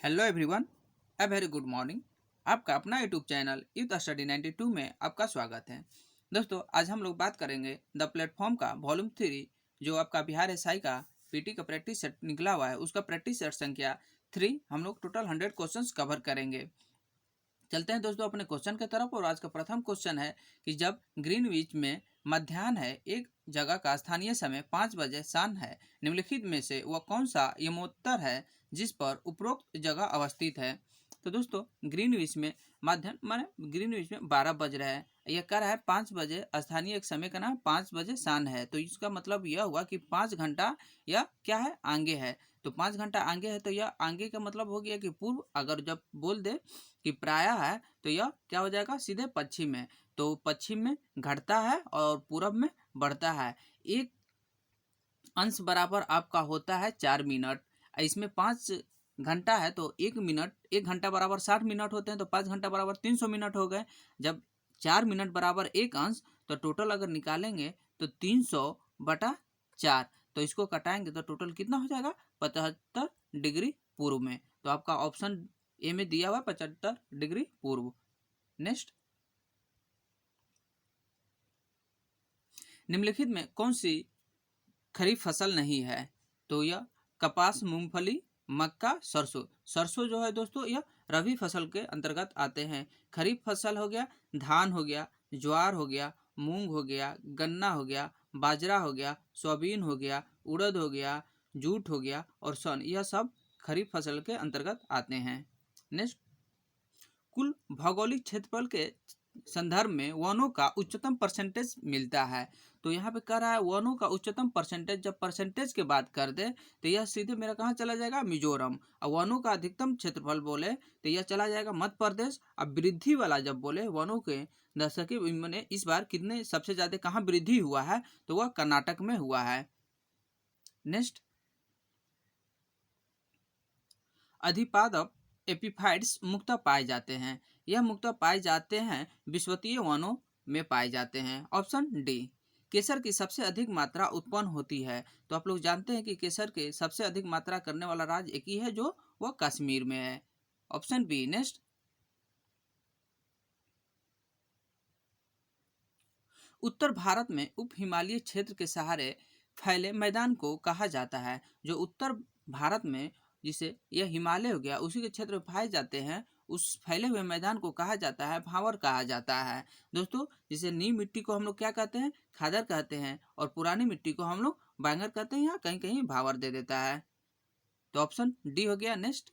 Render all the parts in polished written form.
Hello everyone, a very good morning. आपका अपना YouTube channel youth study 92 में आपका स्वागत है। दोस्तों, आज हम लोग बात करेंगे द प्लेटफॉर्म का वॉल्यूम 3, जो आपका बिहार एसआई का पीटी का प्रैक्टिस सेट निकला हुआ है, उसका प्रैक्टिस सेट संख्या 3। हम लोग टोटल 100 क्वेश्चंस कवर करेंगे। चलते हैं दोस्तों अपने क्वेश्चन की तरफ। और आज का प्रथम क्वेश्चन है कि जब ग्रीनविच में मध्याह्न है, एक जगह का स्थानीय समय 5 बजे शाम है, निम्नलिखित में से वह कौन सा यमोत्तर है जिस पर उपरोक्त जगह अवस्थित है। तो दोस्तों, ग्रीनविच में मध्याह्न माने ग्रीनविच में 12 बज रहा है, यह कर रहा है 5 बजे, स्थानीय एक समय का नाम 5 बजे शाम है, तो इसका मतलब यह हुआ कि 5 घंटा यह क्या है, आगे है। तो 5 घंटा आगे है, तो यह आगे का मतलब हो गया कि पूर्व। अगर जब बोल दे कि प्रायः है, तो यह क्या हो जाएगा, सीधे पश्चिम में। तो पश्चिम में घटता है और पूरब में बढ़ता है। एक अंश बराबर आपका होता है 4 मिनट। इसमें 5 घंटा है, तो 1 मिनट, 1 घंटा बराबर 60 मिनट होते हैं, तो 5 घंटा बराबर 300 मिनट हो गए। जब 4 मिनट बराबर एक अंश, तो टोटल अगर निकालेंगे तो 300/4। तो इसको कटाएंगे तो टोटल कितना हो जाएगा, 75 डिग्री पूर्व में। तो आपका ऑप्शन ए में दिया हुआ 75 डिग्री पूर्व। नेक्स्ट, निम्नलिखित में कौन सी खरीफ फसल नहीं है। तो यह कपास, मूंगफली, मक्का, सरसों। सरसों जो है दोस्तों, यह रबी फसल के अंतर्गत आते हैं। खरीफ फसल हो गया धान हो गया, ज्वार हो गया, मूंग हो गया, गन्ना हो गया, बाजरा हो गया, सोयाबीन हो गया, उड़द हो गया, जूट हो गया और सन, यह सब खरीफ फसल के अंतर्गत आते हैं। नेक्स्ट, कुल भौगोलिक क्षेत्रफल के संदर्भ में वनों का उच्चतम परसेंटेज मिलता है। तो यहाँ पे कह रहा है वनों का उच्चतम परसेंटेज। जब परसेंटेज की बात कर दे तो यह सीधे मेरा कहाँ चला जाएगा, मिजोरम। और वनों का अधिकतम क्षेत्रफल बोले तो यह चला जाएगा मध्य प्रदेश। अब वृद्धि वाला जब बोले वनों के दशक मैंने इस बार कितने सबसे ज्यादा कहाँ वृद्धि हुआ है, तो वह कर्नाटक में हुआ है। नेक्स्ट, अधिपादप एपीफाइट्स मुक्तः पाए जाते हैं। यह मुक्तः पाए जाते हैं विषुवतीय वनों में पाए जाते हैं। ऑप्शन डी, केसर की सबसे अधिक मात्रा उत्पन्न होती है। तो आप लोग जानते हैं कि केसर के सबसे अधिक मात्रा करने वाला राज्य एक ही है, जो वह कश्मीर में है। Option B. नेक्स्ट, उत्तर भारत में उप हिमालय क्षेत्र के सहारे फैले मैदान को कहा जाता है। जो उत्तर भारत में, जिसे यह हिमालय हो गया, उसी के क्षेत्र में पाए जाते हैं, उस फैले हुए मैदान को कहा जाता है भावर कहा जाता है। दोस्तों, जिसे नीम मिट्टी को हम लोग क्या कहते हैं, खादर कहते हैं, और पुरानी मिट्टी को हम लोग बैंगर कहते हैं, या कहीं कहीं भावर दे देता है। तो ऑप्शन डी हो गया। नेक्स्ट,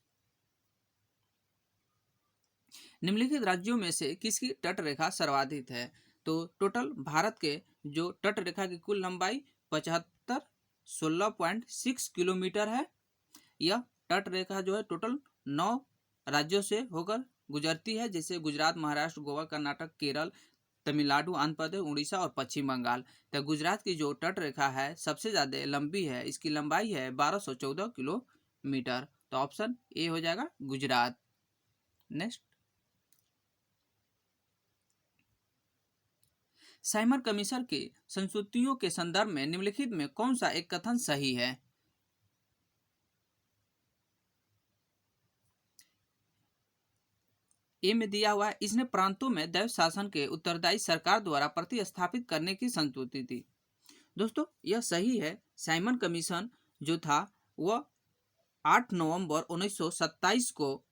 निम्नलिखित राज्यों में से किसकी तट रेखा सर्वाधिक है। तो टोटल भारत के जो तट रेखा की कुल लंबाई 75 16.6 किलोमीटर है। यह तट रेखा जो है टोटल 9 राज्यों से होकर गुजरती है, जैसे गुजरात, महाराष्ट्र, गोवा, कर्नाटक, केरल, तमिलनाडु, आंध्र प्रदेश, उड़ीसा और पश्चिम बंगाल। तो गुजरात की जो तट रेखा है सबसे ज़्यादा लंबी है, इसकी लंबाई है 1214 किलोमीटर। तो ऑप्शन ए हो जाएगा गुजरात। नेक्स्ट, साइमन कमीशन की संस्तुतियों के संदर्भ में निम्नलिखित में कौन सा एक कथन सही है। ए में दिया हुआ है, इसने प्रांतों में दैव शासन के उत्तरदायी सरकार द्वारा प्रतिस्थापित करने की संस्तुति थी। दोस्तों, यह सही है। साइमन कमीशन जो था वह 8 नवंबर 1927 को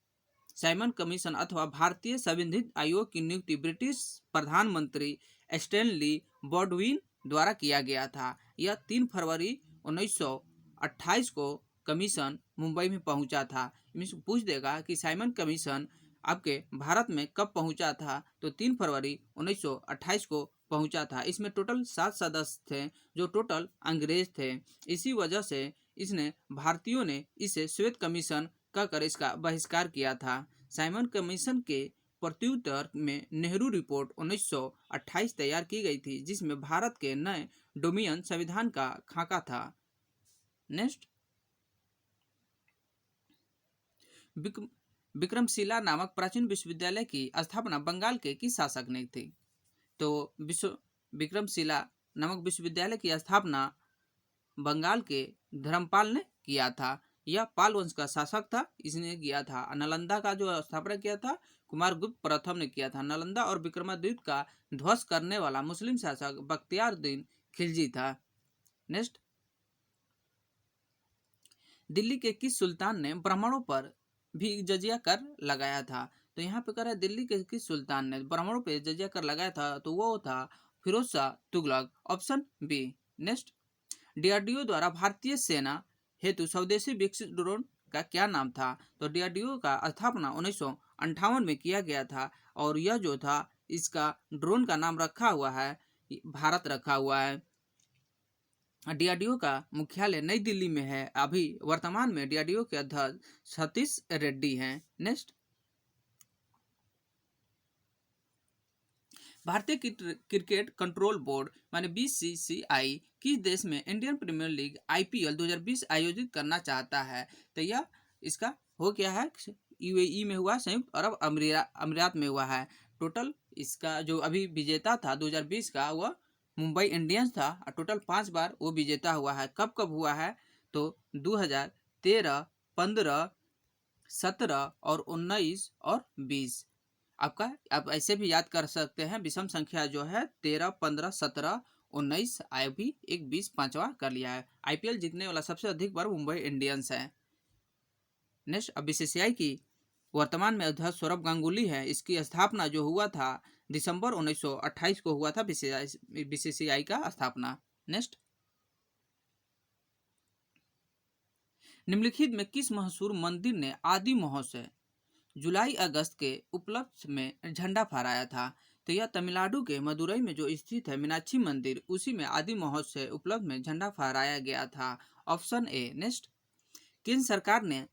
साइमन कमीशन अथवा भारतीय संविधिक आयोग की नियुक्ति ब्रिटिश प्रधानमंत्री स्टैनली बॉल्डविन द्वारा किया गया था। यह 3 फरवरी 1928 को कमीशन मुंबई में पहुंचा था। इसमें पूछ देगा कि साइमन कमीशन आपके भारत में कब पहुंचा था, तो 3 फरवरी 1928 को पहुंचा था। इसमें टोटल 7 सदस्य थे, जो टोटल अंग्रेज थे। इसी वजह से इसने भारतीयों ने इसे श्वेत कमीशन कहकर इसका बहिष्कार किया था। साइमन कमीशन के प्रत्युत्तर में नेहरू रिपोर्ट 1928 तैयार की गई थी, जिसमें भारत के नए डोमिनियन संविधान का खाका था। नेक्स्ट, विक्रमशिला नामक प्राचीन विश्वविद्यालय की स्थापना बंगाल के किस शासक ने थी। तो विक्रमशिला नामक विश्वविद्यालय की स्थापना बंगाल के धर्मपाल ने किया था। यह पाल वंश का शासक था, इसने किया था। नालंदा का जो स्थापना किया था कुमारगुप्त प्रथम ने किया था। नालंदा और विक्रमादित्य का ध्वस्त करने वाला मुस्लिम शासक बख्तियारुद्दीन खिलजी था। नेक्स्ट, दिल्ली के किस सुल्तान ने ब्राह्मणों पर भी जजिया कर लगाया था? तो यहाँ पे कह रहा है दिल्ली के किस सुल्तान ने ब्राह्मणों पे जजिया कर लगाया था, तो वो था Firoz Shah Tughlaq, option B. Next, DRDO द्वारा भारतीय सेना हेतु स्वदेशी विकसित ड्रोन का क्या नाम था? तो डीआरडीओ का स्थापना 1958 में किया गया था और यह जो था इसका ड्रोन का नाम रखा हुआ है भारत रखा हुआ है। डीआरडीओ का मुख्यालय नई दिल्ली में है। अभी वर्तमान में डीआरडीओ के अध्यक्ष सतीश रेड्डी हैं। नेक्स्ट, भारतीय क्रिकेट कंट्रोल बोर्ड माने बीसीसीआई किस देश में इंडियन प्रीमियर लीग आईपीएल 2020 आयोजित करना चाहता है? तो यह इसका हो क्या है, यूएई में हुआ, संयुक्त अरब अमीरात में हुआ है। टोटल इसका जो अभी विजेता था 2020 का वह मुंबई इंडियंस था और टोटल 5 बार वो विजेता हुआ है। कब कब हुआ है? तो 2013, 15, 17 और 19 और 20। आपका आप ऐसे भी याद कर सकते हैं, विषम संख्या जो है 13, 15, 17, 19 आई भी एक 20 पांचवा कर लिया है। आईपीएल जीतने वाला सबसे अधिक बार मुंबई इंडियंस है। नेक्स्ट, अब बीसीसीआई की वर्तमान में अध्यक्ष सौरभ गांगुली है। इसकी स्थापना जो हुआ था दिसंबर 1928 को हुआ था बीसीसीआई का स्थापना। नेक्स्ट, निम्नलिखित में किस मशहूर मंदिर ने आदि महोत्सव जुलाई अगस्त के उपलक्ष्य में झंडा फहराया था? तो यह तमिलनाडु के मदुरई में जो स्थित है मीनाक्षी मंदिर, उसी में आदि महोत्सव उपलक्ष्य में झंडा फहराया गया था। Option A. नेक्स्ट, केंद्र सरकार ने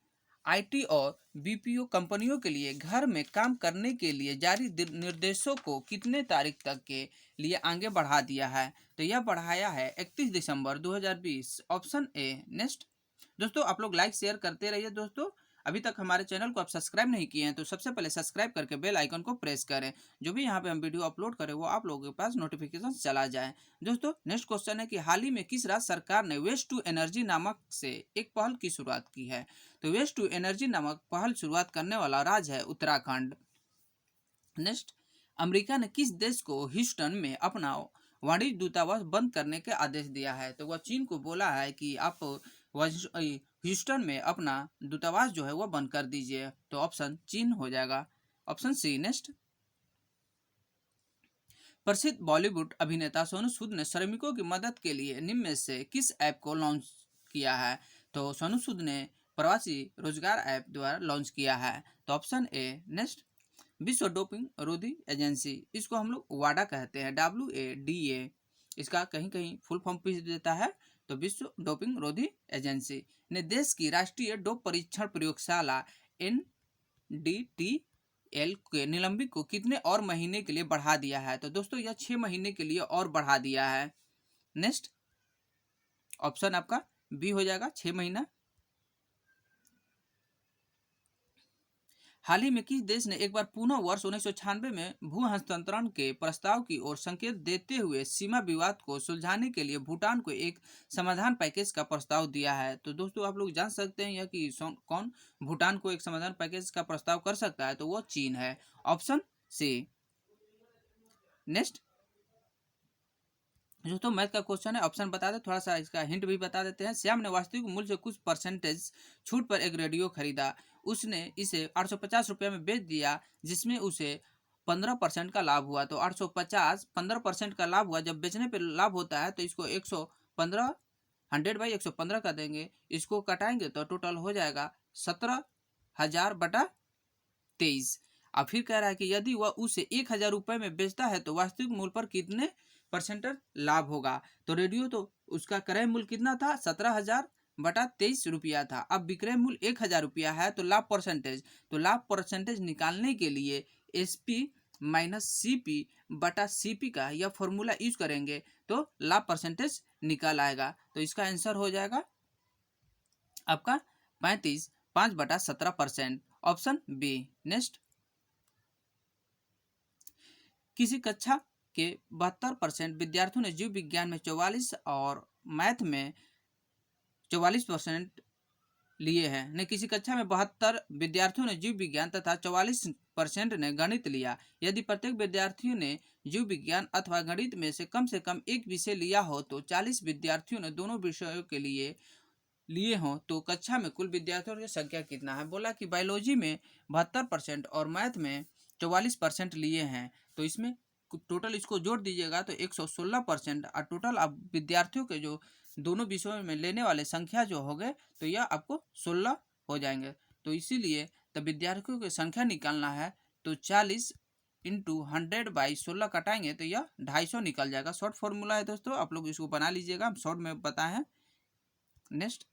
आईटी और बीपीओ कंपनियों के लिए घर में काम करने के लिए जारी निर्देशों को कितने तारीख तक के लिए आगे बढ़ा दिया है? तो यह बढ़ाया है 31 दिसंबर 2020। Option A. नेक्स्ट, दोस्तों आप लोग लाइक शेयर करते रहिए। दोस्तों अभी तक हमारे चैनल को आप सब्सक्राइब नहीं किए हैं तो सबसे पहले सब्सक्राइब करके बेल आइकन को प्रेस करें, जो भी यहाँ पे हम वीडियो अपलोड करें वो आप लोगों के पास नोटिफिकेशन चला जाए। दोस्तों नेक्स्ट क्वेश्चन है कि हाल ही में किस राज्य सरकार ने वेस्ट टू एनर्जी नामक से एक पहल की शुरुआत की है? तो वेस्ट टू एनर्जी नामक पहल शुरुआत करने वाला राज्य है उत्तराखंड। नेक्स्ट, अमेरिका ने किस देश को ह्यूस्टन में अपना वाणिज्य दूतावास बंद करने के आदेश दिया है? तो वह चीन को बोला है कि आप ह्यूस्टन में अपना दूतावास जो है वह बंद कर दीजिए। तो ऑप्शन चीन हो जाएगा, ऑप्शन सी। नेक्स्ट, प्रसिद्ध बॉलीवुड अभिनेता सोनू सूद ने श्रमिकों की मदद के लिए निम्न में से किस ऐप को लॉन्च किया है? तो सोनू सूद ने प्रवासी रोजगार ऐप द्वारा लॉन्च किया है। तो ऑप्शन ए। नेक्स्ट, विश्व डोपिंग रोधी एजेंसी, इसको हम लोग वाडा कहते हैं, WADA, इसका कहीं कहीं फुल फॉर्म भी देता है। तो विश्व डोपिंग रोधी एजेंसी ने देश की राष्ट्रीय डोप परीक्षण प्रयोगशाला NDTL के निलंबित को कितने और महीने के लिए बढ़ा दिया है? तो दोस्तों यह 6 महीने के लिए और बढ़ा दिया है। नेक्स्ट, ऑप्शन आपका बी हो जाएगा, 6 महीना। हाल ही में किस देश ने एक बार पुनः वर्ष 1996 में भू हस्तांतरण के प्रस्ताव की ओर संकेत देते हुए सीमा विवाद को सुलझाने के लिए भूटान को एक समाधान पैकेज का प्रस्ताव दिया है? तो दोस्तों आप लोग जान सकते हैं यह कि कौन भूटान को एक समाधान पैकेज का प्रस्ताव कर सकता है? तो वो चीन है, ऑप्शन सी। नेक्स्ट, दोस्तों मैथ का क्वेश्चन है, ऑप्शन बता दे, थोड़ा सा इसका हिंट भी बता देते हैं। श्याम ने वास्तविक मूल्य से कुछ परसेंटेज छूट पर एक रेडियो खरीदा, उसने इसे 850 रुपये में बेच दिया, जिसमें उसे 15% का लाभ हुआ। तो 850 15% का लाभ हुआ, जब बेचने पर लाभ होता है तो इसको 115 100/115 का देंगे, इसको कटाएंगे तो टोटल हो जाएगा 17,000/23। अब फिर कह रहा है कि यदि वह उसे 1,000 रुपये में बेचता है तो वास्तविक मूल्य पर कितने परसेंटेज लाभ होगा? तो रेडियो तो उसका क्रय मूल्य कितना था? 17,000/23 रुपया था। अब विक्रय मूल्य 1,000 रुपया है, तो लाभ परसेंटेज निकालने के लिए SP माइनस CP/CP का यह फॉर्मूला यूज करेंगे तो लाभ परसेंटेज निकल आएगा। तो इसका आंसर हो जाएगा आपका 5/17%, ऑप्शन बी। नेक्स्ट, किसी कक्षा के 72% विद्यार्थियों ने जीव विज्ञान में 44 और मैथ में 44% लिए हैं ने किसी कक्षा में 72 विद्यार्थियों ने जीव विज्ञान तथा 44% ने गणित लिया। यदि प्रत्येक विद्यार्थियों ने जीव विज्ञान अथवा गणित में से कम एक विषय लिया हो तो 40 विद्यार्थियों ने दोनों विषयों के लिए हों तो कक्षा में कुल विद्यार्थियों की संख्या कितना है। बोला कि बायोलॉजी में 72% और मैथ में 44% लिए हैं, तो इसमें टोटल इसको जोड़ दीजिएगा तो 116% और टोटल अब विद्यार्थियों के जो दोनों विषयों में लेने वाले संख्या जो हो गए तो यह आपको 16 हो जाएंगे। तो इसीलिए तब विद्यार्थियों की संख्या निकालना है तो 40 इंटू 100/16 कटाएंगे तो यह 250 निकल जाएगा। शॉर्ट फॉर्मूला है दोस्तों, आप लोग इसको बना लीजिएगा, हम शॉर्ट में बताए हैं। नेक्स्ट,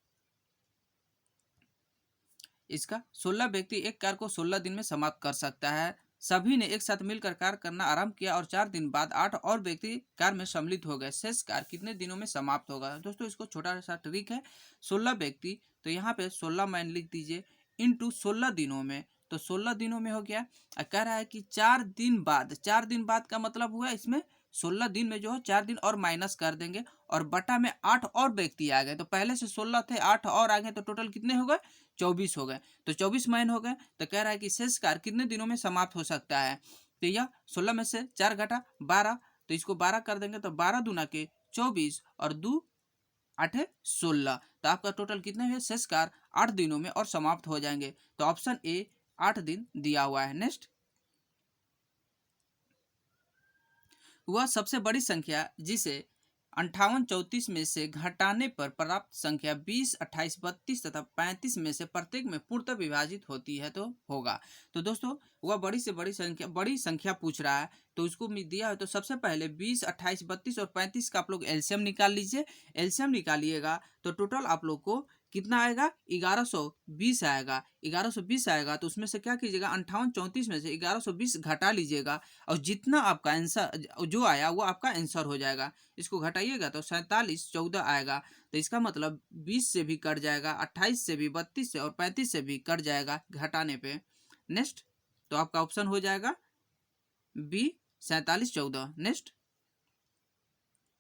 इसका 16 व्यक्ति एक कार्य को 16 दिन में समाप्त कर सकता है। सभी ने एक साथ मिलकर कार्य करना आरंभ किया और 4 दिन बाद 8 और व्यक्ति कार्य में सम्मिलित हो गए। शेष कार्य कितने दिनों में समाप्त होगा। दोस्तों इसको छोटा सा ट्रिक है, 16 व्यक्ति तो यहाँ पे 16 मान लिख दीजिए इंटू 16 दिनों में, तो 16 दिनों में हो गया। कह रहा है कि 4 दिन बाद, 4 दिन बाद का मतलब हुआ इसमें 16 दिन में जो है 4 दिन और माइनस कर देंगे और बटा में 8 और व्यक्ति आ गए, तो पहले से 16 थे 8 और आ गए तो टोटल कितने हो गए 24 हो गए, तो 24 माइन हो गए। तो कह रहा है कि शेष कार्य कितने दिनों में समाप्त हो सकता है। तो यह 16 में से 4 घटा 12, तो इसको 12 कर देंगे तो 12 दूना के 24 और 2 8 16, तो आपका टोटल कितने हुए शेष कार्य 8 दिनों में और समाप्त हो जाएंगे। तो ऑप्शन ए 8 दिन दिया हुआ है। नेक्स्ट, वह सबसे बड़ी संख्या जिसे 58 34 में से घटाने पर प्राप्त संख्या 20 28 32 तथा 35 में से प्रत्येक में पूर्णतः विभाजित होती है तो होगा। तो दोस्तों वह बड़ी संख्या पूछ रहा है, तो उसको दिया है तो सबसे पहले 20 28 32 और 35 का आप लोग एलसीएम निकाल लीजिए। एलसीएम निकालिएगा तो टोटल आप लोग को कितना आएगा 1120 आएगा। 1120 आएगा तो उसमें से क्या कीजिएगा 58 34 में से 1120 घटा लीजिएगा और जितना आपका आंसर जो आया वो आपका आंसर हो जाएगा। इसको घटाइएगा तो 47 14 आएगा, तो इसका मतलब 20 से भी कट जाएगा, 28 से भी, 32 से और 35 से भी कट जाएगा घटाने पे। नेक्स्ट, तो आपका ऑप्शन हो जाएगा बी 47 14। नेक्स्ट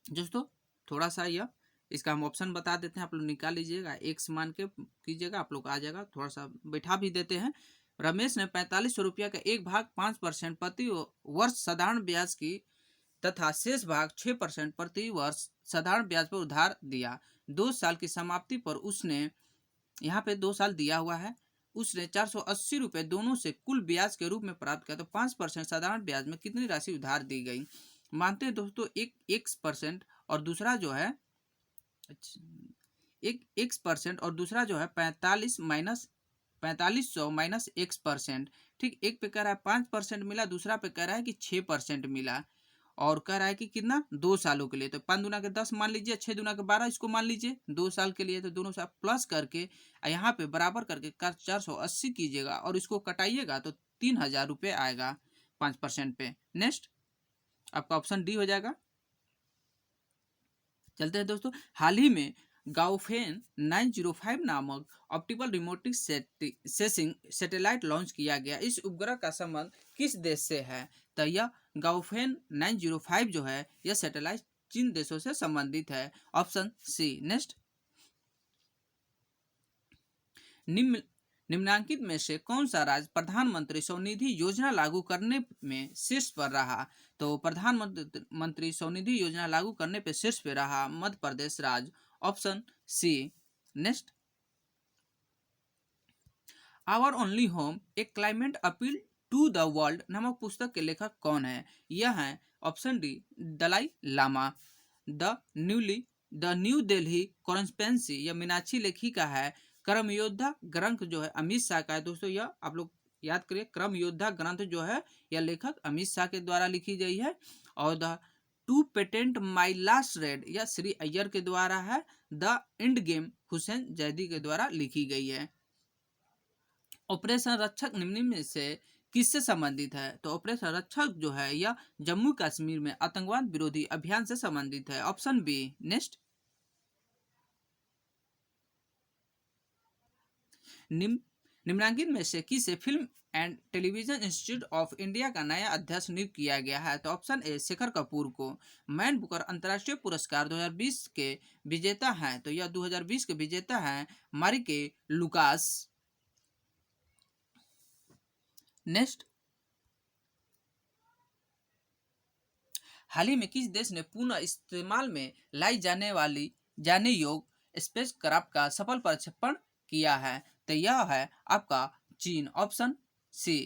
दोस्तों थोड़ा सा यह इसका हम ऑप्शन बता देते हैं, आप लोग निकाल लीजिएगा, एक्स मान के कीजिएगा, आप लोग आ जाएगा। थोड़ा सा बैठा भी देते हैं। रमेश ने 4500 रुपया का एक भाग 5% प्रति वर्ष साधारण ब्याज की तथा शेष भाग 6% प्रति वर्ष साधारण ब्याज पर उधार दिया। 2 साल की समाप्ति पर उसने, यहाँ पे 2 साल दिया हुआ है, उसने 480 रुपये दोनों से कुल ब्याज के रूप में प्राप्त किया, तो 5% साधारण ब्याज में कितनी राशि उधार दी गई। मानते हैं दोस्तों एक x% और दूसरा जो है एक x% और दूसरा जो है 4500 माइनस x%। ठीक, एक पे कह रहा है 5% मिला, दूसरा पे कह रहा है कि 6% मिला और कह रहा है कि कितना 2 सालों के लिए। तो 5 दूना के 10 मान लीजिए, 6 दूना के 12 इसको मान लीजिए 2 साल के लिए, तो दोनों साल प्लस करके यहाँ पे बराबर करके 480 कीजिएगा और इसको कटाइएगा तो 3000 रुपये आएगा 5% पे। नेक्स्ट, आपका ऑप्शन डी हो जाएगा। चलते हैं दोस्तों, हाल ही में गाओफेन 905 नामक optical remote sensing satellite launch किया गया। इस उपग्रह का संबंध किस देश से है। तो यह गाओफेन 905 जो है यह सैटेलाइट चीन देशों से संबंधित है। Option C. नेक्स्ट, निम्नलिखित में से कौन सा राज्य प्रधानमंत्री स्वनिधि योजना लागू करने में शीर्ष पर रहा। तो प्रधानमंत्री स्वनिधि योजना लागू करने पे शीर्ष पे रहा मध्य प्रदेश राज्य। Option C. Next, our only home a climate appeal to the world नामक पुस्तक के लेखक कौन है। यह है option D Dalai Lama. The New Delhi conspiracy यह मीनाक्षी लेखिका है। क्रम योद्धा ग्रंथ जो है अमित शाह का है। दोस्तों यह आप लोग याद करिए, क्रम योद्धा ग्रंथ जो है यह लेखक अमित शाह के द्वारा लिखी गई है। और the two patent my last red यह श्री अय्यर के द्वारा है। The end game Hussain Zaidi के द्वारा लिखी गई है। ऑपरेशन रक्षक निम्न में से किससे संबंधित है। तो ऑपरेशन रक्षक जो है यह जम्मू कश्मीर में आतंकवाद विरोधी अभियान से संबंधित है। Option B. नेक्स्ट, निम्नलिखित में से किसे film and television institute of India का नया अध्यक्ष नियुक्त किया गया है? तो ऑप्शन ए शेखर कपूर को। मैन बुकर अंतर्राष्ट्रीय पुरस्कार 2020 के विजेता हैं, तो यह 2020 के विजेता हैं मारिके लुकास। नेक्स्ट, हाल ही में किस देश ने पुनः इस्तेमाल में लाई जाने योग्य स्पेस क्राफ्ट का सफल प्रक्षेपण किया है? तो यह है आपका चीन। Option C.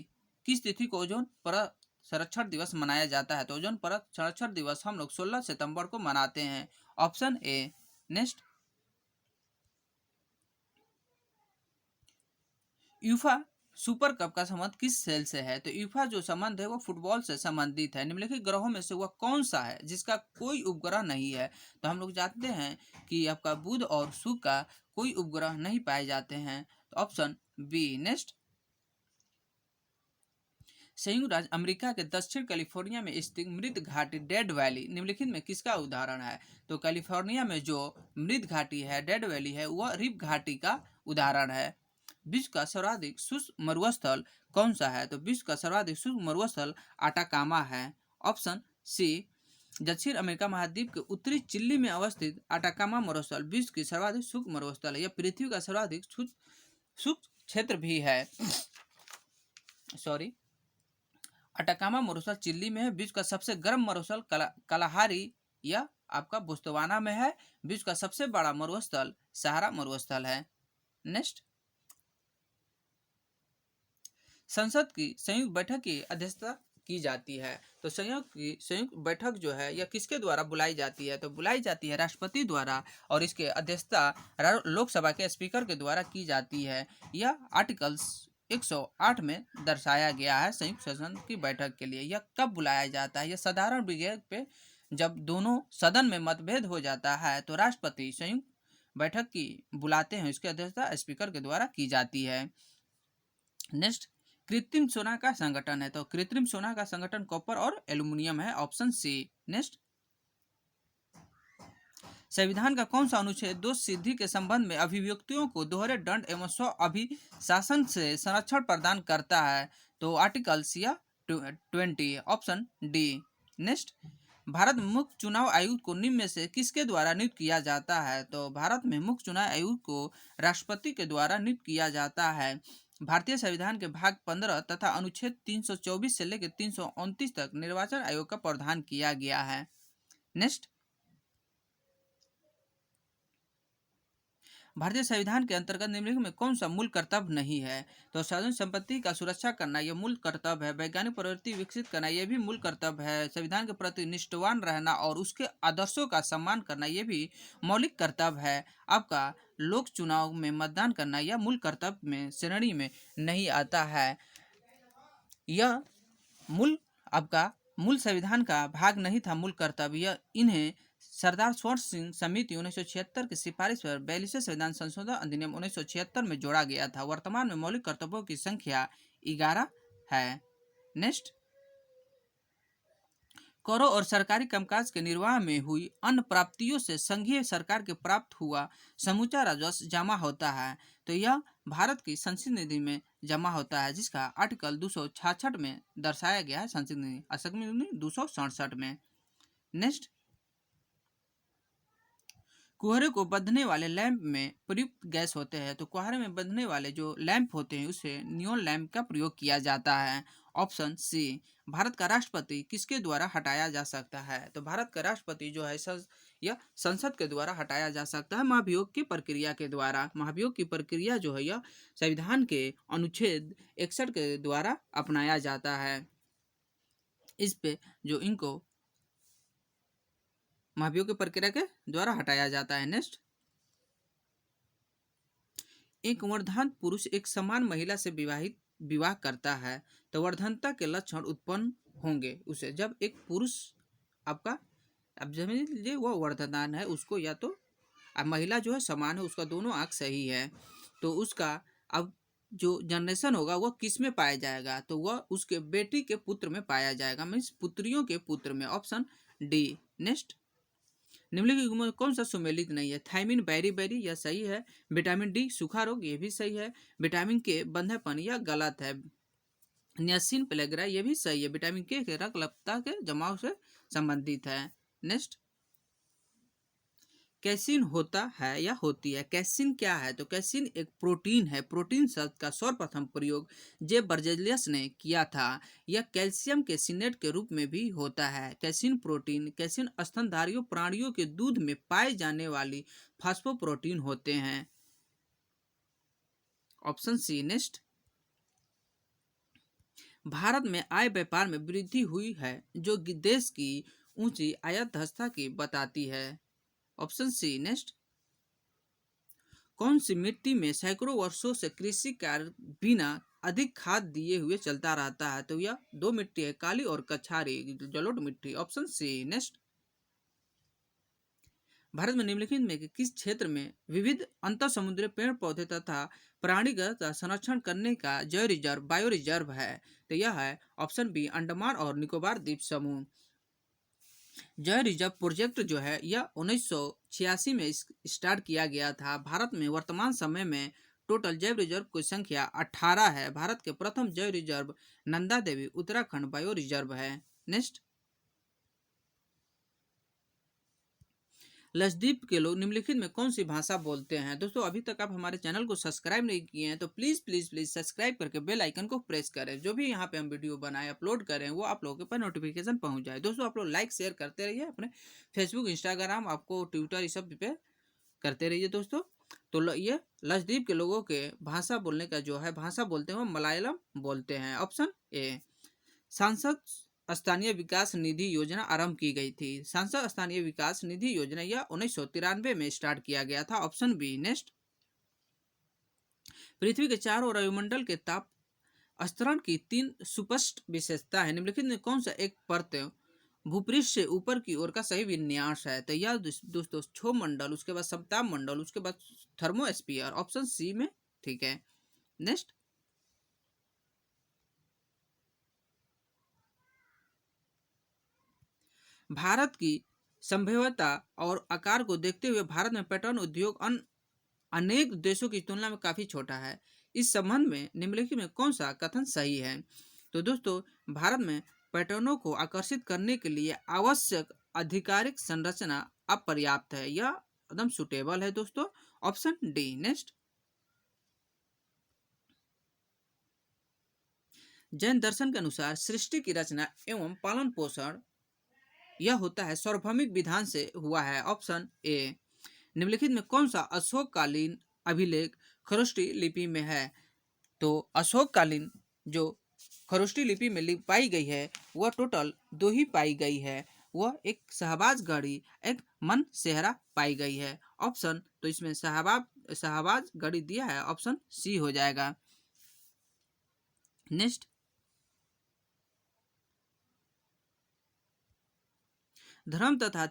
किस तिथि को ओजोन परत संरक्षण दिवस मनाया जाता है? तो ओजोन परत संरक्षण दिवस हम लोग 16 सितंबर को मनाते हैं। Option A. Next, UEFA super cup का संबंध किस खेल से है? तो यूफा जो संबंध है वो फुटबॉल से संबंधित है। निम्नलिखित ग्रहों में से वह कौन सा है जिसका कोई उपग्रह नहीं है? तो हम लोग जानते हैं कि आपका बुध और शुक्र का कोई उपग्रह नहीं पाए जाते हैं। तो ऑप्शन बी। नेक्स्ट, संयुक्त राज्य अमेरिका के दक्षिण कैलिफोर्निया में स्थित मृत घाटी डेड वैली निम्नलिखित में किसका उदाहरण है? तो कैलिफोर्निया में जो मृत घाटी है डेड वैली है वह रिप घाटी का उदाहरण है। विश्व का सर्वाधिक शुष्क मरुस्थल कौन सा है? तो विश्व का सर्वाधिक शुष्क मरुस्थल आटाकामा है। Option C. दक्षिण अमेरिका महाद्वीप के उत्तरी चिली में अवस्थित आटाकामा मरुस्थल विश्व की सर्वाधिक शुष्क मरुस्थल है। यह पृथ्वी का सर्वाधिक शुष्क क्षेत्र भी है। सॉरी, अटाकामा मरुस्थल चिली में है। विश्व का सबसे गर्म मरुस्थल कलाहारी या आपका बोत्सवाना में है। विश्व का सबसे बड़ा मरुस्थल सहारा मरुस्थल है। नेक्स्ट, संसद की संयुक्त बैठक की अध्यक्षता की जाती है। तो संयुक्त बैठक जो है यह किसके द्वारा बुलाई जाती है? तो बुलाई जाती है राष्ट्रपति द्वारा, और इसके अध्यक्षता लोकसभा के स्पीकर के द्वारा की जाती है। यह आर्टिकल्स 108 में दर्शाया गया है संयुक्त सदन की बैठक के लिए। यह कब बुलाया जाता है? यह साधारण विधेयक पे जब दोनों सदन में मतभेद हो जाता है तो राष्ट्रपति संयुक्त बैठक की बुलाते हैं। इसकी अध्यक्षता स्पीकर के द्वारा की जाती है। नेक्स्ट, कृत्रिम सोना का संगठन है। तो कृत्रिम सोना का संगठन कॉपर और एल्यूमिनियम है। Option C. नेक्स्ट, संविधान का कौन सा अनुच्छेद दोष सिद्धि के संबंध में अभिव्यक्तियों को दोहरे दंड एवं स्व अभिशासन से संरक्षण प्रदान करता है? तो आर्टिकल्स या 20। Option D. नेक्स्ट, भारत में मुख्य चुनाव आयुक्त को निम्न में से किसके द्वारा नियुक्त किया जाता है? तो भारत में मुख्य चुनाव आयुक्त को राष्ट्रपति के द्वारा नियुक्त किया जाता है। भारतीय संविधान के भाग 15 तथा अनुच्छेद 324 से लेकर 329 तक निर्वाचन आयोग का प्रावधान किया गया है। नेक्स्ट, भारतीय संविधान के अंतर्गत निम्नलिखित में कौन सा मूल कर्तव्य नहीं है? तो सार्वजनिक संपत्ति का सुरक्षा करना यह मूल कर्तव्य है। वैज्ञानिक प्रवृत्ति विकसित करना यह भी मूल कर्तव्य है। संविधान के प्रति निष्ठावान रहना और उसके आदर्शों का सम्मान करना यह भी मौलिक कर्तव्य है। आपका लोक चुनाव में मतदान करना यह मूल कर्तव्य में श्रेणी में नहीं आता है। यह आपका मूल संविधान का भाग नहीं था मूल कर्तव्य। इन्हें सरदार स्वर्ण सिंह समिति 1976 की सिफारिश पर 42वें संविधान संशोधन अधिनियम 1976 में जोड़ा गया था। वर्तमान में मौलिक कर्तव्यों की संख्या 11 है। नेक्स्ट, करों और सरकारी कामकाज के निर्वाह में हुई अन्य प्राप्तियों से संघीय सरकार के प्राप्त हुआ समूचा राजस्व जमा होता है। तो यह भारत की संचित निधि में जमा होता है, जिसका आर्टिकल 266 में दर्शाया गया है। संचित निधि 267 में। नेक्स्ट, कुहरे को बंधने वाले लैंप में प्रयुक्त गैस होते हैं। तो कुहरे में बंधने वाले जो लैंप होते हैं उसे नियोन लैंप का प्रयोग किया जाता है। ऑप्शन सी। भारत का राष्ट्रपति किसके द्वारा हटाया जा सकता है? तो भारत का राष्ट्रपति जो है यह संसद के द्वारा हटाया जा सकता है महाभियोग की प्रक्रिया के द्वारा। महाभियोग की प्रक्रिया जो है यह संविधान के अनुच्छेद 61 के द्वारा अपनाया जाता है। इस पे जो इनको महाभियोग की प्रक्रिया के द्वारा हटाया जाता है। नेक्स्ट, एक वर्धांत पुरुष एक समान महिला से विवाह करता है तो वर्धनता के लक्षण उत्पन्न होंगे उसे जब एक पुरुष आपका अब समझ लीजिए वह वर्धमान है, उसको या तो अब महिला जो है समान है, उसका दोनों आंख सही है, तो उसका अब जो जनरेशन होगा वह किस में पाया जाएगा? तो वह उसके बेटी के पुत्र में पाया जाएगा, मीन्स पुत्रियों के पुत्र में। Option D. नेक्स्ट, निम्नलिखित में कौन सा सुमेलित नहीं है? थायमिन बेरी यह सही है। विटामिन डी सूखा रोग यह भी सही है। विटामिन के बंधेपन यह गलत है। नियासिन पेलेग्रा, ये भी सही है, विटामिन के रक्त लपता के जमाव से संबंधित है। नेक्स्ट, कैसीन होता है या होती है? कैसीन क्या है? तो कैसीन एक प्रोटीन है। प्रोटीन शब्द का सर्वप्रथम प्रयोग जे बर्जेलियस ने किया था। यह कैल्शियम के सिनेट के रूप में भी होता है। कैसीन प्रोटीन, कैसीन स्तनधारियों प्राणियों के दूध में पाए जाने वाली फास्फोप्रोटीन होते हैं। Option C. नेक्स्ट, भारत में आय व्यापार में वृद्धि हुई है जो देश की ऊंची आयात दक्षता की बताती है। Option C. नेक्स्ट, कौन सी मिट्टी में सैकड़ों वर्षों से कृषि कार्य बिना अधिक खाद दिए हुए चलता रहता है? तो यह दो मिट्टी है, काली और कछारी जलोढ़ मिट्टी। Option C. नेक्स्ट, भारत में निम्नलिखित में किस क्षेत्र में विविध अंतर समुद्री पेड़ पौधे तथा प्राणीगत संरक्षण करने का जैव रिजर्व बायो रिजर्व है? तो यह है ऑप्शन बी, अंडमान और निकोबार द्वीप समूह। जय रिजर्व प्रोजेक्ट जो है यह 1986 में स्टार्ट किया गया था। भारत में वर्तमान समय में टोटल जैव रिजर्व की संख्या 18 है। भारत के प्रथम जैव reserve Nanda Devi Uttarakhand bio reserve है। नेक्स्ट, लक्षद्वीप के लोग निम्नलिखित में कौन सी भाषा बोलते हैं? दोस्तों, अभी तक आप हमारे चैनल को सब्सक्राइब नहीं किए हैं तो प्लीज़ प्लीज़ प्लीज़ सब्सक्राइब करके बेल आइकन को प्रेस करें। जो भी यहाँ पे हम वीडियो बनाए अपलोड करें वो आप लोगों के पास नोटिफिकेशन पहुँच जाए। दोस्तों, आप लोग लाइक शेयर करते रहिए, अपने फेसबुक, इंस्टाग्राम, आपको ट्विटर, ये सब पे करते रहिए दोस्तों। तो ये लक्षद्वीप के लोगों के भाषा बोलने का जो है भाषा बोलते हैं वो मलयालम बोलते हैं। Option A. सांसद स्थानीय विकास निधि योजना आरंभ की गई थी। सांसद स्थानीय विकास निधि योजना यह 1993 में स्टार्ट किया गया था। Option B. नेक्स्ट, पृथ्वी के चारों ओर वायुमंडल के ताप स्तरण की 3 सुस्पष्ट विशेषता है। निम्नलिखित में कौन सा एक परत भूपृष्ठ से ऊपर की ओर का सही विन्यास है? तो यह दोस्तों क्षोभ मंडल, उसके बाद सप्ताह मंडल, उसके बाद थर्मोस्फीयर। ऑप्शन सी में ठीक है। नेक्स्ट, भारत की संभाव्यता और आकार को देखते हुए भारत में पैटर्न उद्योग अनेक देशों की तुलना में काफी छोटा है। इस संबंध में निम्नलिखित में कौन सा कथन सही है? तो दोस्तों, भारत में पैटर्नों को आकर्षित करने के लिए आवश्यक आधिकारिक संरचना अपर्याप्त है। यह एकदम सुटेबल है दोस्तों। Option D. नेक्स्ट, जैन दर्शन के अनुसार सृष्टि की रचना एवं पालन पोषण यह होता है सार्वभौमिक विधान से हुआ है। Option A. निम्नलिखित में कौन सा अशोककालीन अभिलेख खरोष्टी लिपि में है? तो अशोककालीन जो खरोष्टी लिपि में पाई गई है वह टोटल 2 ही पाई गई है। वह एक शहबाज गढ़ी, एक मन सेहरा पाई गई है। ऑप्शन, तो इसमें शहबाज गढ़ी दिया है, ऑप्शन सी हो जाएगा। नेक्स्ट, धर्म तथा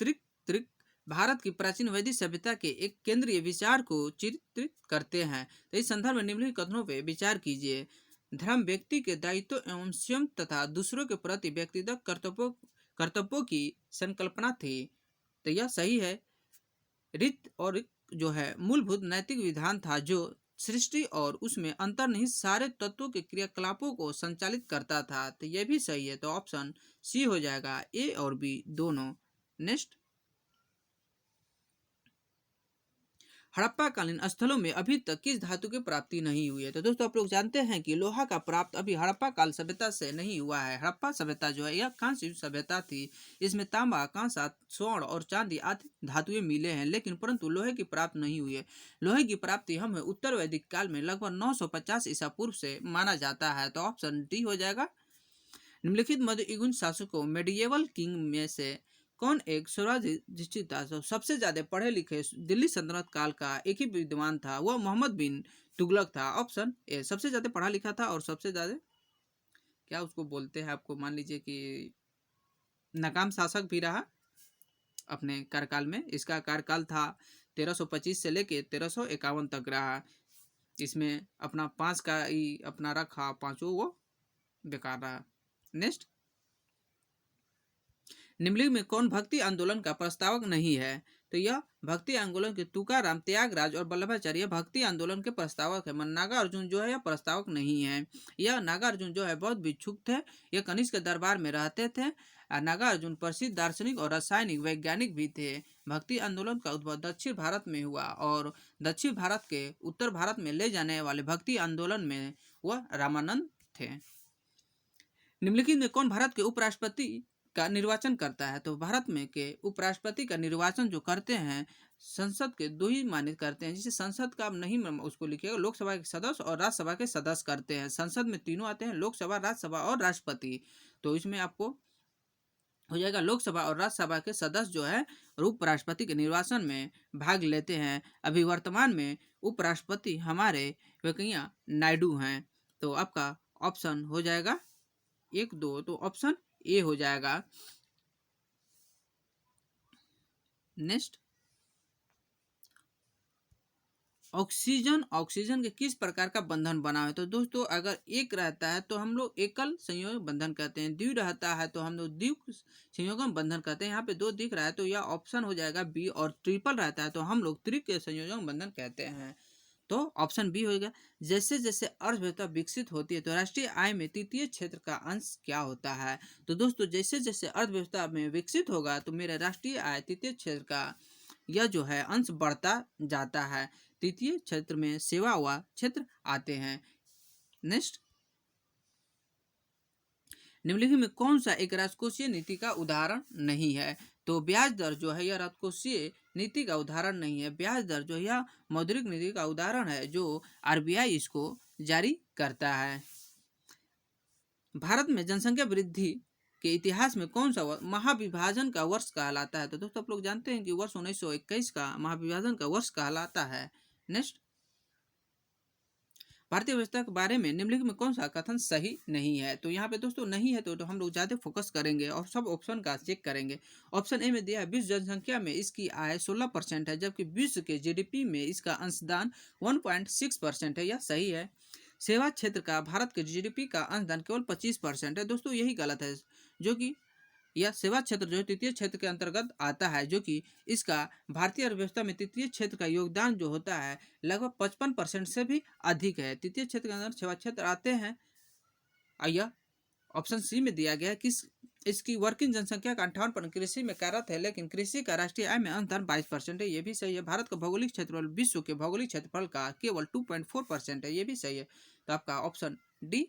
त्रिक भारत की प्राचीन वैदिक सभ्यता के एक केंद्रीय विचार को चित्रित करते हैं। तो इस संदर्भ में निम्नलिखित कथनों पर विचार कीजिए। धर्म व्यक्ति के दायित्व एवं स्वयं तथा दूसरों के प्रति व्यक्तिगत कर्तव्यों की संकल्पना थी। तो यह सही है। रीत और जो है मूलभूत नैतिक विधान था जो सृष्टि और उसमें अंतर्निहित सारे तत्वों के क्रियाकलापों को संचालित करता था। तो यह भी सही है। तो ऑप्शन सी हो जाएगा, ए और बी दोनों। नेक्स्ट, हड़प्पाकालीन स्थलों में अभी तक किस धातु की प्राप्ति नहीं हुई है? तो दोस्तों, आप लोग जानते हैं कि लोहा का प्राप्त अभी हड़प्पा काल सभ्यता से नहीं हुआ है। हड़प्पा सभ्यता जो है यह कांस्य सभ्यता थी। इसमें तांबा, कांसा, स्वर्ण और चांदी आदि धातुएं मिले हैं, लेकिन परंतु लोहे की प्राप्ति नहीं हुई है। लोहे की प्राप्ति हमें उत्तर वैदिक काल में लगभग 950 ईसा पूर्व से माना जाता है। तो ऑप्शन डी हो जाएगा। निम्नलिखित मध्ययुगीन शासकों मेडिएवल किंग में से कौन एक सर्वाधिष्ठित था? तो सबसे ज्यादा पढ़े लिखे दिल्ली सल्तनत काल का एक ही विद्वान था, वह मोहम्मद बिन तुगलक था। Option A. सबसे ज्यादा पढ़ा लिखा था और सबसे ज्यादा क्या उसको बोलते हैं, आपको मान लीजिए कि नाकाम शासक भी रहा अपने कार्यकाल में। इसका कार्यकाल था 1325 से लेके 1351 तक रहा। इसमें अपना 5 का ही अपना रखा, 5 वो बेकार रहा। नेक्स्ट, निम्नलिखित में कौन भक्ति आंदोलन का प्रस्तावक नहीं है? तो यह भक्ति आंदोलन के तुकाराम, त्यागराज और वल्लभाचार्य भक्ति आंदोलन के प्रस्तावक है। नागार्जुन जो है यह प्रस्तावक नहीं है। यह नागार्जुन जो है बहुत भिक्षुक थे, यह कनिष्क के दरबार में रहते थे। नागार्जुन प्रसिद्ध दार्शनिक और रासायनिक वैज्ञानिक भी थे। भक्ति आंदोलन का उद्भव दक्षिण भारत में हुआ और दक्षिण भारत के उत्तर भारत में ले जाने वाले भक्ति आंदोलन में वह रामानंद थे। निम्नलिखित में कौन भारत के उपराष्ट्रपति का निर्वाचन करता है? तो भारत में के उपराष्ट्रपति का निर्वाचन जो करते हैं संसद के दो ही मानित करते हैं। जिसे संसद का आप नहीं उसको लिखिएगा, लोकसभा के सदस्य और राज्यसभा के सदस्य करते हैं। संसद में तीनों आते हैं, लोकसभा, राज्यसभा और राष्ट्रपति। तो इसमें आपको हो जाएगा लोकसभा और राज्यसभा के सदस्य जो है उपराष्ट्रपति के निर्वाचन में भाग लेते हैं। अभी वर्तमान में उपराष्ट्रपति हमारे वेंकैया नायडू हैं। तो आपका ऑप्शन हो जाएगा 1, 2, तो ऑप्शन ए हो जाएगा। नेक्स्ट, ऑक्सीजन के किस प्रकार का बंधन बना है? तो दोस्तों अगर एक रहता है तो हम लोग एकल संयोजन बंधन कहते हैं, द्वि रहता है तो हम लोग द्वि संयोजन बंधन कहते हैं। यहाँ पे 2 दिख रहा है तो यह ऑप्शन हो जाएगा बी, और ट्रिपल रहता है तो हम लोग त्रिक संयोजन बंधन कहते हैं। तो ऑप्शन बी होगा। जैसे जैसे अर्थव्यवस्था विकसित होती है तो राष्ट्रीय आय में तृतीय क्षेत्र का अंश क्या होता है? तो दोस्तों जैसे जैसे अर्थव्यवस्था में विकसित होगा तो मेरा राष्ट्रीय आय तृतीय क्षेत्र का यह जो है अंश बढ़ता जाता है। तृतीय क्षेत्र में सेवा व क्षेत्र आते हैं। नेक्स्ट, निम्नलिखित में कौन सा एक राजकोषीय नीति का उदाहरण नहीं है? तो ब्याज दर जो है यह राजकोषीय नीति का उदाहरण नहीं है। ब्याज दर जो है यह मौद्रिक नीति का उदाहरण है जो आरबीआई इसको जारी करता है। भारत में जनसंख्या वृद्धि के इतिहास में कौन सा महाविभाजन का वर्ष कहलाता है? तो दोस्तों आप लोग जानते हैं कि वर्ष 1921 का महाविभाजन का वर्ष कहलाता है। नेक्स्ट, भारतीय व्यवस्था के बारे में निम्नलिखित में कौन सा कथन सही नहीं है? तो यहाँ पे दोस्तों नहीं है तो हम लोग ज्यादा फोकस करेंगे और सब ऑप्शन का चेक करेंगे। ऑप्शन ए में दिया है विश्व जनसंख्या में इसकी आय 16% है, जबकि विश्व के जीडीपी में इसका अंशदान 1.6% है। यह सही है। सेवा क्षेत्र का भारत के जीडीपी का अंशदान केवल 25% है। दोस्तों यही गलत है, जो कि यह सेवा क्षेत्र जो है तृतीय क्षेत्र के अंतर्गत आता है, जो कि इसका भारतीय अर्थव्यवस्था में तृतीय क्षेत्र का योगदान जो होता है लगभग 55% से भी अधिक है। तृतीय क्षेत्र के अंदर सेवा क्षेत्र आते हैं। यह ऑप्शन सी में दिया गया है कि इसकी वर्किंग जनसंख्या का 58% कृषि में कार्यरत है, लेकिन कृषि का राष्ट्रीय आय में अंशदान 22% है। ये भी सही है। भारत का भौगोलिक क्षेत्रफल विश्व के भौगोलिक क्षेत्रफल का केवल 2.4% है। ये भी सही है। तो आपका ऑप्शन डी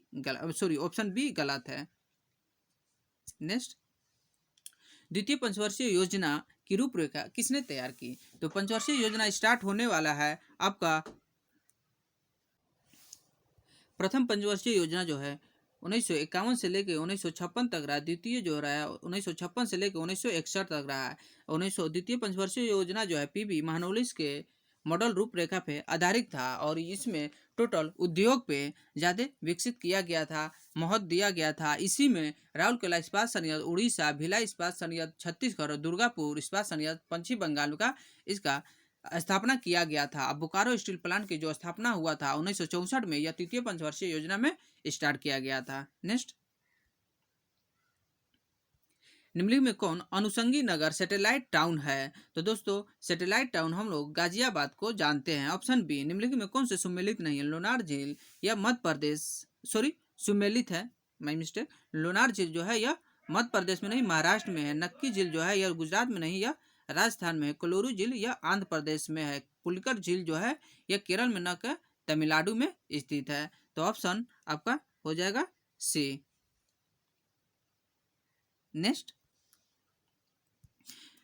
ऑप्शन बी गलत है। नेक्स्ट, द्वितीय पंचवर्षीय योजना की रूपरेखा किसने तैयार की? तो पंचवर्षीय योजना स्टार्ट होने वाला है आपका प्रथम पंचवर्षीय योजना जो है 1951 से लेकर 1956 तक रहा। द्वितीय जो रहा है 1956 से लेकर 1961 तक रहा है। 1900 द्वितीय पंचवर्षीय योजना जो है पीबी महानोलिस के मॉडल रूपरेखा पे आधारित था और इसमें टोटल उद्योग पे ज़्यादा विकसित किया गया था, महत्व दिया गया था। इसी में राउरकेला इस्पात संयंत्र उड़ीसा, भिलाई इस्पात संयंत्र छत्तीसगढ़ और दुर्गापुर इस्पात संयंत्र पश्चिम बंगाल का इसका स्थापना किया गया था। अब बोकारो स्टील प्लांट की जो स्थापना हुआ था 1964 में, यह तृतीय पंचवर्षीय योजना में स्टार्ट किया गया था। नेक्स्ट, निम्नलिखित में कौन अनुषंगी नगर सैटेलाइट टाउन है? तो दोस्तों सैटेलाइट टाउन हम लोग गाजियाबाद को जानते हैं। ऑप्शन बी, निम्नलिखित में कौन से सुमेलित नहीं है? लोनार झील या मध्य प्रदेश, सुमेलित है, माई मिस्टेक। लोनार झील जो है यह मध्य प्रदेश में नहीं महाराष्ट्र में है। नक्की झील जो है यह गुजरात में नहीं, यह राजस्थान में है। कोलोरू झील यह आंध्र प्रदेश में है। पुलिकर झील जो है यह केरल में न कर तमिलनाडु में स्थित है। तो ऑप्शन आपका हो जाएगा सी। नेक्स्ट,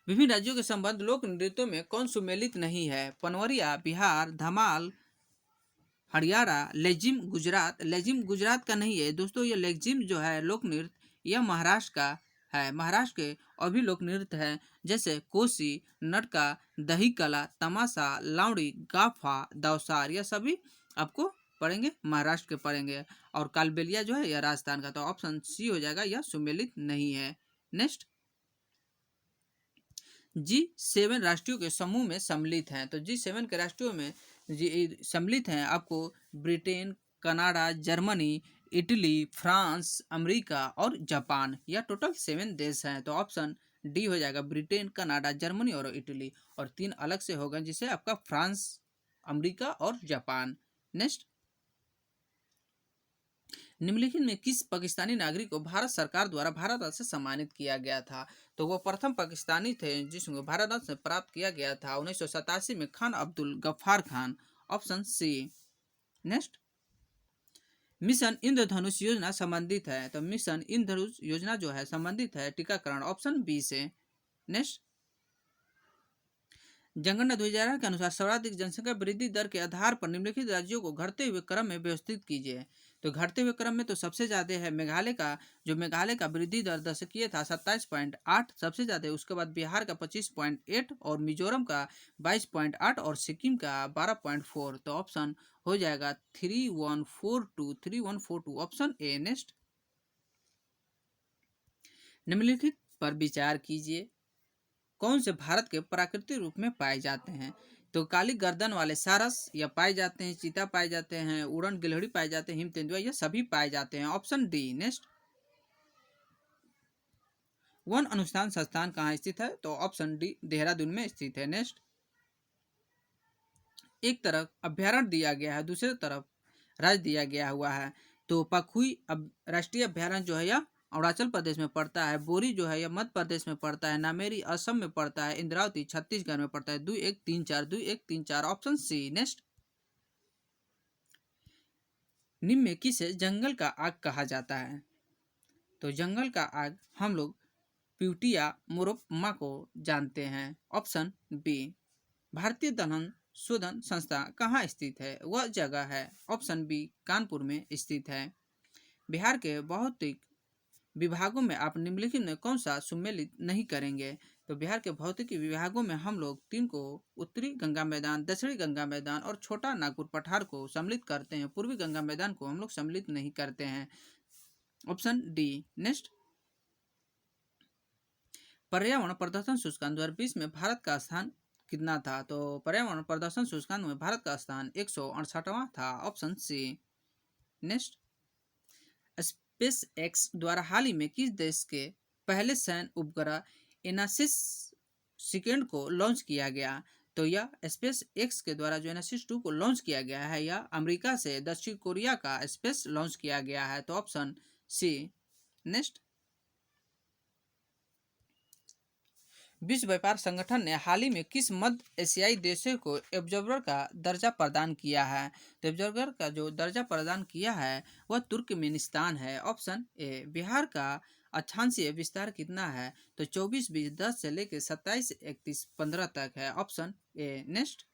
विभिन्न राज्यों के संबंध लोक नृत्यों में कौन सुमेलित नहीं है? पनवरिया बिहार, धमाल हरियाणा, लेजिम गुजरात। लेजिम गुजरात का नहीं है दोस्तों, ये लेजिम जो है लोक नृत्य यह महाराष्ट्र का है। महाराष्ट्र के और भी लोक नृत्य है जैसे कोसी, नटका, दही कला, तमाशा, लावड़ी, गाफा, दौसार, यह सभी आपको पढ़ेंगे महाराष्ट्र के पढ़ेंगे। और कालबेलिया जो है यह राजस्थान का। तो ऑप्शन सी हो जाएगा, यह सुमेलित नहीं है। नेक्स्ट, G7 राष्ट्रों के समूह में सम्मिलित हैं। तो G7 के राष्ट्रों में सम्मिलित हैं आपको Britain, Canada, Germany, Italy, France, America और जापान। यह टोटल 7 देश हैं। तो ऑप्शन डी हो जाएगा ब्रिटेन, कनाडा, जर्मनी और इटली। और 3 अलग से होगा जिसे आपका फ्रांस, अमेरिका और जापान। नेक्स्ट, निम्नलिखित में किस पाकिस्तानी नागरिक को भारत सरकार द्वारा भारत रत्न से सम्मानित किया गया था? तो वो प्रथम पाकिस्तानी थे जिसको भारत रत्न से प्राप्त किया गया था 1987 में Khan Abdul Ghaffar Khan. Option C. Next, mission Indradhanush योजना संबंधित है, तो मिशन इंद्रधनुष योजना जो है संबंधित है टीकाकरण। ऑप्शन बी से। नेक्स्ट, जनगणना 2011 के अनुसार सर्वाधिक जनसंख्या वृद्धि दर के आधार पर निम्नलिखित राज्यों को घटते हुए क्रम में व्यवस्थित कीजिए। तो घटते हुए क्रम में तो सबसे ज्यादा है मेघालय का, जो मेघालय का वृद्धि दर दशकीय था 27.8 सबसे ज्यादा। उसके बाद बिहार का 25.8 और मिजोरम का 22.8 और सिक्किम का 12.4। तो ऑप्शन हो जाएगा 3142 ऑप्शन ए। नेक्स्ट, निम्नलिखित पर विचार कीजिए, कौन से भारत के प्राकृतिक रूप में पाए जाते हैं? तो काली गर्दन वाले सारस या पाए जाते हैं, चीता पाए जाते हैं, उड़न गिलहरी पाए जाते हैं, हिम तेंदुआ, ये सभी पाए जाते हैं। Option D. नेक्स्ट, वन अनुसंधान संस्थान कहाँ स्थित है? तो ऑप्शन डी देहरादून में स्थित है। नेक्स्ट, एक तरफ अभ्यारण्य दिया गया है, दूसरी तरफ राज्य दिया गया हुआ है। तो पखुई राष्ट्रीय अभ्यारण्य जो है यह अरुणाचल प्रदेश में पड़ता है, बोरी जो है यह मध्य प्रदेश में पड़ता है, नामेरी असम में पड़ता है, इंद्रावती छत्तीसगढ़ में पड़ता है। 2134 ऑप्शन सी। नेक्स्ट, निम्न में किसे जंगल का आग कहा जाता है? तो जंगल का आग हम लोग प्यूटिया मोरोप्मा को जानते हैं। Option B. भारतीय दलहन शोधन संस्था कहाँ स्थित है? वह जगह है ऑप्शन बी कानपुर में स्थित है। बिहार के भौतिक विभागों में आप निम्नलिखित में कौन सा सम्मिलित नहीं करेंगे? तो बिहार के भौतिकी विभागों में हम लोग 3 को उत्तरी गंगा मैदान, दक्षिणी गंगा मैदान और छोटा नागपुर पठार को सम्मिलित करते हैं। पूर्वी गंगा मैदान को हम लोग सम्मिलित नहीं करते हैं। Option D. नेक्स्ट, पर्यावरण प्रदर्शन सूचकांक 2020 में भारत का स्थान कितना था? तो पर्यावरण प्रदर्शन सूचकांक में भारत का स्थान 168वां था। Option C. Next, SpaceX द्वारा हाल ही में किस देश के पहले सैन्य उपग्रह एनासिस सेकेंड को लॉन्च किया गया? तो यह स्पेस एक्स के द्वारा जो एनासिस 2 को लॉन्च किया गया है, यह अमेरिका से दक्षिण कोरिया का स्पेस लॉन्च किया गया है। तो ऑप्शन सी। नेक्स्ट, विश्व व्यापार संगठन ने हाल ही में किस मध्य एशियाई देशों को ऑब्जर्वर का दर्जा प्रदान किया है? तो ऑब्जर्वर का जो दर्जा प्रदान किया है वह तुर्कमेनिस्तान है। Option A. बिहार का अक्षांशीय विस्तार कितना है? तो 24-20-10 से लेकर 27-31-15 तक है। Option A. नेक्स्ट,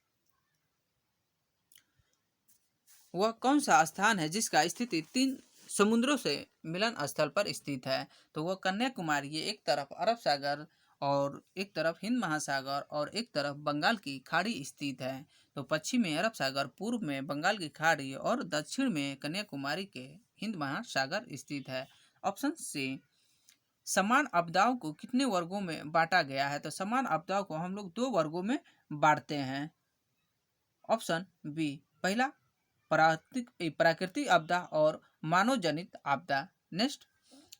वह कौन सा स्थान है जिसका स्थिति 3 समुद्रों से मिलन स्थल पर स्थित है? तो वह कन्याकुमारी, ये एक तरफ अरब सागर और एक तरफ हिंद महासागर और एक तरफ बंगाल की खाड़ी स्थित है। तो पश्चिम में अरब सागर, पूर्व में बंगाल की खाड़ी और दक्षिण में कन्याकुमारी के हिंद महासागर स्थित है। Option C. समान आपदाओं को कितने वर्गों में बांटा गया है? तो समान आपदाओं को हम लोग 2 वर्गों में बांटते हैं। Option B. पहला प्राकृतिक आपदा और मानव जनित आपदा। नेक्स्ट,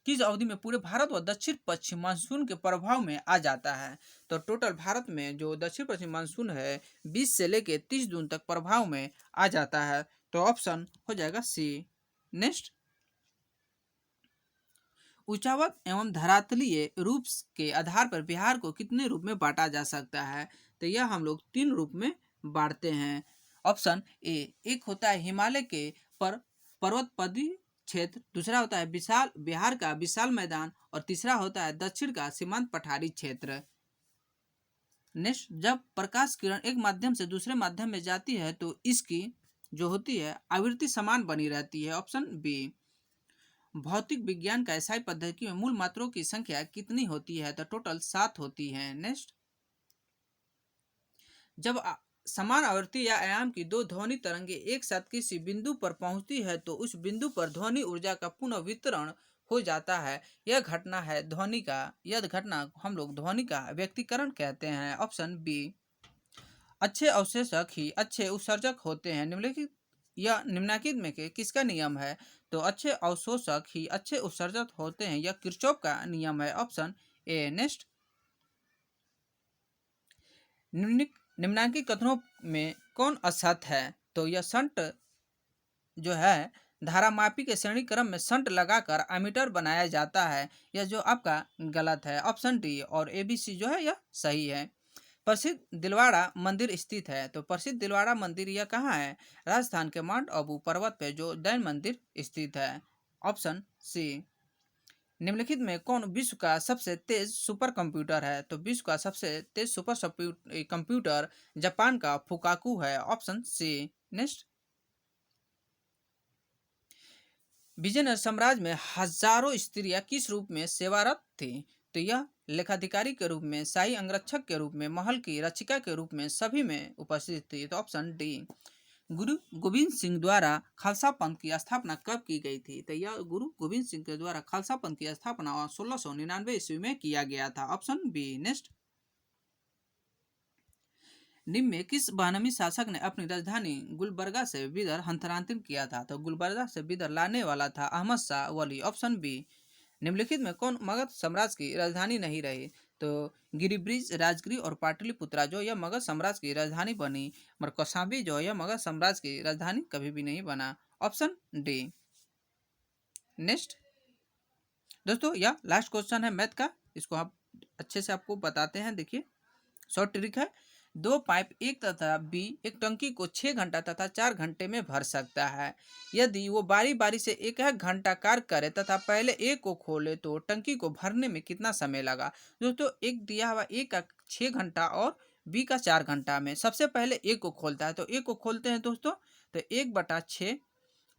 किस अवधि में पूरे भारत व दक्षिण पश्चिम मानसून के प्रभाव में आ जाता है? तो टोटल भारत में जो दक्षिण पश्चिम मानसून है 20 से लेकर 30 जून तक प्रभाव में आ जाता है। तो ऑप्शन हो जाएगा सी। नेक्स्ट, उचावत एवं धरातलीय रूप के आधार पर बिहार को कितने रूप में बांटा जा सकता है? तो यह हम लोग 3 रूप में बांटते हैं। Option A. एक होता है हिमालय के पर्वतपदी क्षेत्र, दूसरा होता है विशाल बिहार का विशाल मैदान और तीसरा होता है दक्षिण का सीमांत पठारी क्षेत्र। नेक्स्ट, जब प्रकाश किरण एक माध्यम से दूसरे माध्यम में जाती है तो इसकी जो होती है आवृत्ति समान बनी रहती है। Option B. भौतिक विज्ञान का एसआई पद्धति में मूल मात्राओं की संख्या कितनी होती है? तो टोटल 7 होती है। नेक्स्ट, जब समान आवृत्ति या आयाम की 2 ध्वनि तरंगे एक साथ किसी बिंदु पर पहुंचती है तो उस बिंदु पर ध्वनि ऊर्जा का पुनः वितरण हो जाता है। यह घटना है ध्वनि का, यह घटना हम लोग ध्वनि का व्यक्तीकरण कहते हैं। Option B. अच्छे अवशोषक ही अच्छे उत्सर्जक होते हैं। निम्नलिखित यह निम्नलिखित में के किसका नियम है? तो अच्छे अवशोषक ही अच्छे उत्सर्जक होते हैं, यह किरचॉफ का नियम है। Option A. नेक्स्ट, निम्नलिखित कथनों में कौन असत्य है? तो यह संट जो है धारामापी के श्रेणी क्रम में संट लगाकर एमीटर बनाया जाता है, यह जो आपका गलत है। ऑप्शन डी और ABC जो है यह सही है। प्रसिद्ध दिलवाड़ा मंदिर स्थित है, तो प्रसिद्ध दिलवाड़ा मंदिर यह कहाँ है? राजस्थान के माउंट आबू पर्वत पे जो जैन मंदिर स्थित है। Option C. निम्नलिखित में कौन विश्व का सबसे तेज सुपर कंप्यूटर है? तो विश्व का सबसे तेज सुपर कंप्यूटर जापान का फुकाकू है। Option C. नेक्स्ट, विजयनगर साम्राज्य में हजारों स्त्रियां किस रूप में सेवारत थी? तो यह लेखाधिकारी के रूप में, शाही अंगरक्षक के रूप में, महल की रक्षिका के रूप में, सभी में उपस्थित थी। तो ऑप्शन डी। गुरु गोविंद सिंह द्वारा खालसा पंथ की स्थापना कब की गई थी? तो यह गुरु गोविंद सिंह के द्वारा खालसा पंथ की स्थापना 1699 ईस्वी में किया गया था। Option B. नेक्स्ट, निम्न में किस बहनामी शासक ने अपनी राजधानी गुलबर्गा से बिदर हस्तांतरित किया था? तो गुलबर्गा से बिदर लाने वाला था अहमद शाह वली। Option B. निम्नलिखित में कौन मगध साम्राज्य की राजधानी नहीं रही? तो गिरिब्रिज, राजगिरी और पाटलिपुत्रा जो यह मगध साम्राज्य की राजधानी बनी, मगर कौशाम्बी जो यह मगध साम्राज्य की राजधानी कभी भी नहीं बना। Option D. नेक्स्ट दोस्तों, यह लास्ट क्वेश्चन है मैथ का, इसको आप अच्छे से आपको बताते हैं। देखिए, शॉर्ट ट्रिक है। दो पाइप एक तथा बी एक टंकी को 6 घंटा तथा 4 घंटे में भर सकता है। यदि वो बारी बारी से एक एक घंटा कार्य करे तथा पहले एक को खोले तो टंकी को भरने में कितना समय लगा? दोस्तों, एक दिया हुआ ए का 6 घंटा और बी का 4 घंटा में सबसे पहले एक को खोलता है, तो एक को खोलते हैं दोस्तों, तो 1/6,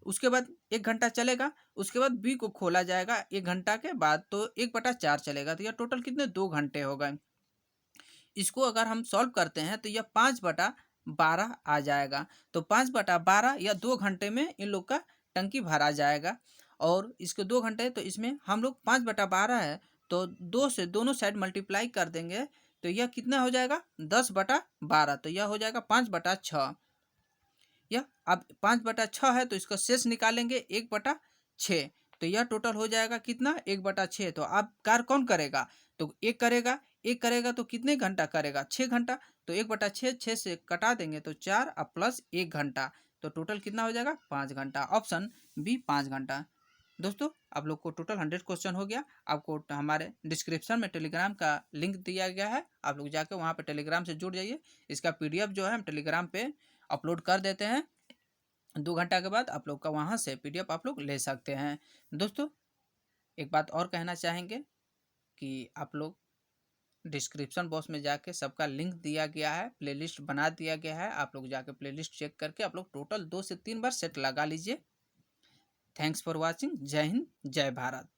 उसके बाद 1 घंटा चलेगा, उसके बाद बी को खोला जाएगा 1 घंटा के बाद, तो 1/4 चलेगा, तो यह टोटल कितने 2 घंटे हो गए। इसको अगर हम सॉल्व करते हैं तो यह 5/12 आ जाएगा। तो 5/12 या 2 घंटे में इन लोग का टंकी भरा जाएगा। और इसके 2 घंटे, तो इसमें हम लोग 5/12 है तो 2 से दोनों साइड मल्टीप्लाई कर देंगे, तो यह कितना हो जाएगा 10/12, तो यह हो जाएगा 5/6। यह अब 5/6 है तो इसका शेष निकालेंगे 1/6, तो यह टोटल हो जाएगा कितना 1/6। तो अब कार्य कौन करेगा? तो एक करेगा, एक करेगा तो कितने घंटा करेगा 6 घंटा, तो 1/6 6 से कटा देंगे तो 4 और प्लस 1 घंटा, तो टोटल कितना हो जाएगा 5 घंटा। ऑप्शन बी 5 घंटा। दोस्तों, आप लोग को टोटल 100 क्वेश्चन हो गया। आपको हमारे डिस्क्रिप्शन में टेलीग्राम का लिंक दिया गया है, आप लोग जाकर वहाँ पे टेलीग्राम से जुड़ जाइए। इसका PDF जो है हम टेलीग्राम पे अपलोड कर देते हैं। 2 घंटा के बाद आप लोग का वहाँ से PDF आप लोग ले सकते हैं। दोस्तों, एक बात और कहना चाहेंगे कि आप लोग डिस्क्रिप्शन बॉक्स में जाके सबका लिंक दिया गया है, प्लेलिस्ट बना दिया गया है, आप लोग जाके प्लेलिस्ट चेक करके आप लोग टोटल 2 से 3 बार सेट लगा लीजिए। Thanks for watching. जय हिंद, जय भारत।